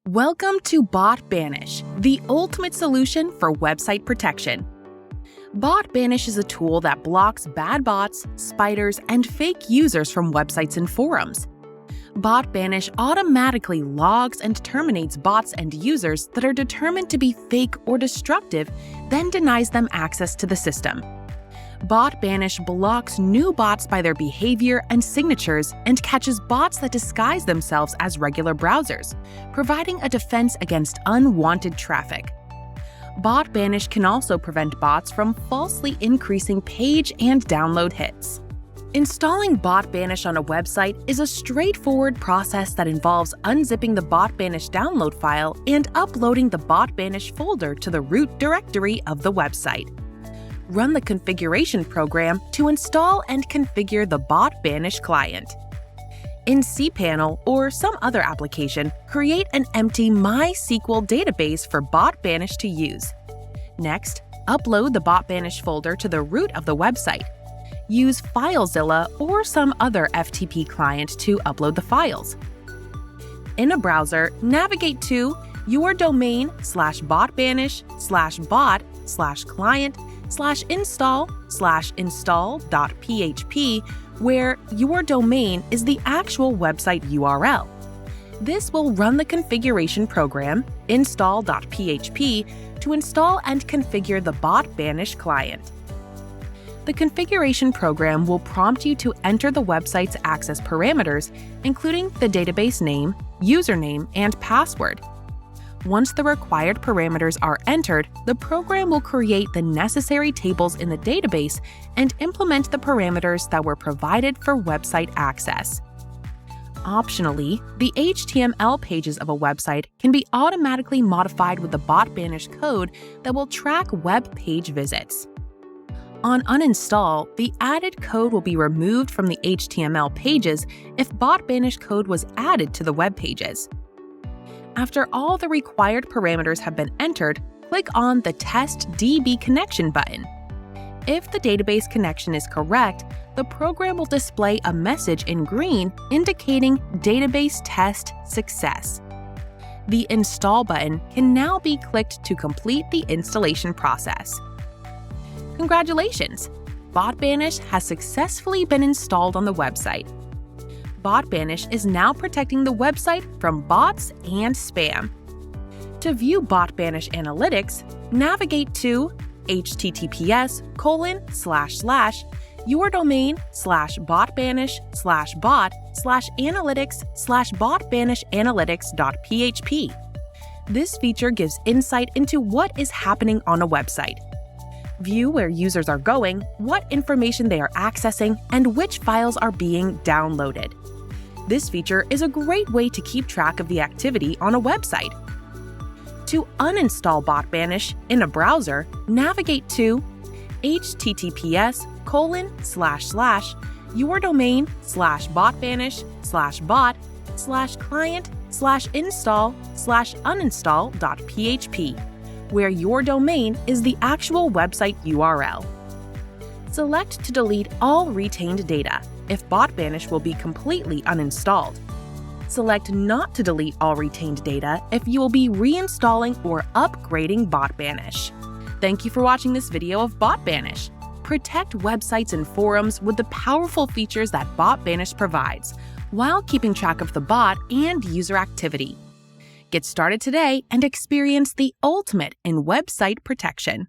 Welcome to BotBanish, the ultimate solution for website protection. BotBanish is a tool that blocks bad bots, spiders, and fake users from websites and forums. BotBanish automatically logs and terminates bots and users that are determined to be fake or destructive, then denies them access to the system. BotBanish blocks new bots by their behavior and signatures and catches bots that disguise themselves as regular browsers, providing a defense against unwanted traffic. BotBanish can also prevent bots from falsely increasing page and download hits. Installing BotBanish on a website is a straightforward process that involves unzipping the BotBanish download file and uploading the BotBanish folder to the root directory of the website. Run the configuration program to install and configure the BotBanish client. In cPanel or some other application, create an empty MySQL database for BotBanish to use. Next, upload the BotBanish folder to the root of the website. Use FileZilla or some other FTP client to upload the files. In a browser, navigate to your domain/botbanish/bot/client/install/install.php, where your domain is the actual website URL. This will run the configuration program, install.php, to install and configure the BotBanish client. The configuration program will prompt you to enter the website's access parameters, including the database name, username, and password. Once the required parameters are entered, the program will create the necessary tables in the database and implement the parameters that were provided for website access. Optionally, the HTML pages of a website can be automatically modified with the BotBanish code that will track web page visits. On uninstall, the added code will be removed from the HTML pages if BotBanish code was added to the web pages. After all the required parameters have been entered, click on the Test DB Connection button. If the database connection is correct, the program will display a message in green indicating Database Test Success. The Install button can now be clicked to complete the installation process. Congratulations! BotBanish has successfully been installed on the website. BotBanish is now protecting the website from bots and spam. To view BotBanish analytics, navigate to https://yourdomain/bot/analytics/botbanishanalytics.php. This feature gives insight into what is happening on a website. View where users are going, what information they are accessing, and which files are being downloaded. This feature is a great way to keep track of the activity on a website. To uninstall BotBanish in a browser, navigate to https://yourdomain/botbanish/bot/client/install/uninstall.php, where your domain is the actual website URL. Select to delete all retained data if BotBanish will be completely uninstalled. Select not to delete all retained data if you will be reinstalling or upgrading BotBanish. Thank you for watching this video of BotBanish. Protect websites and forums with the powerful features that BotBanish provides, while keeping track of the bot and user activity. Get started today and experience the ultimate in website protection.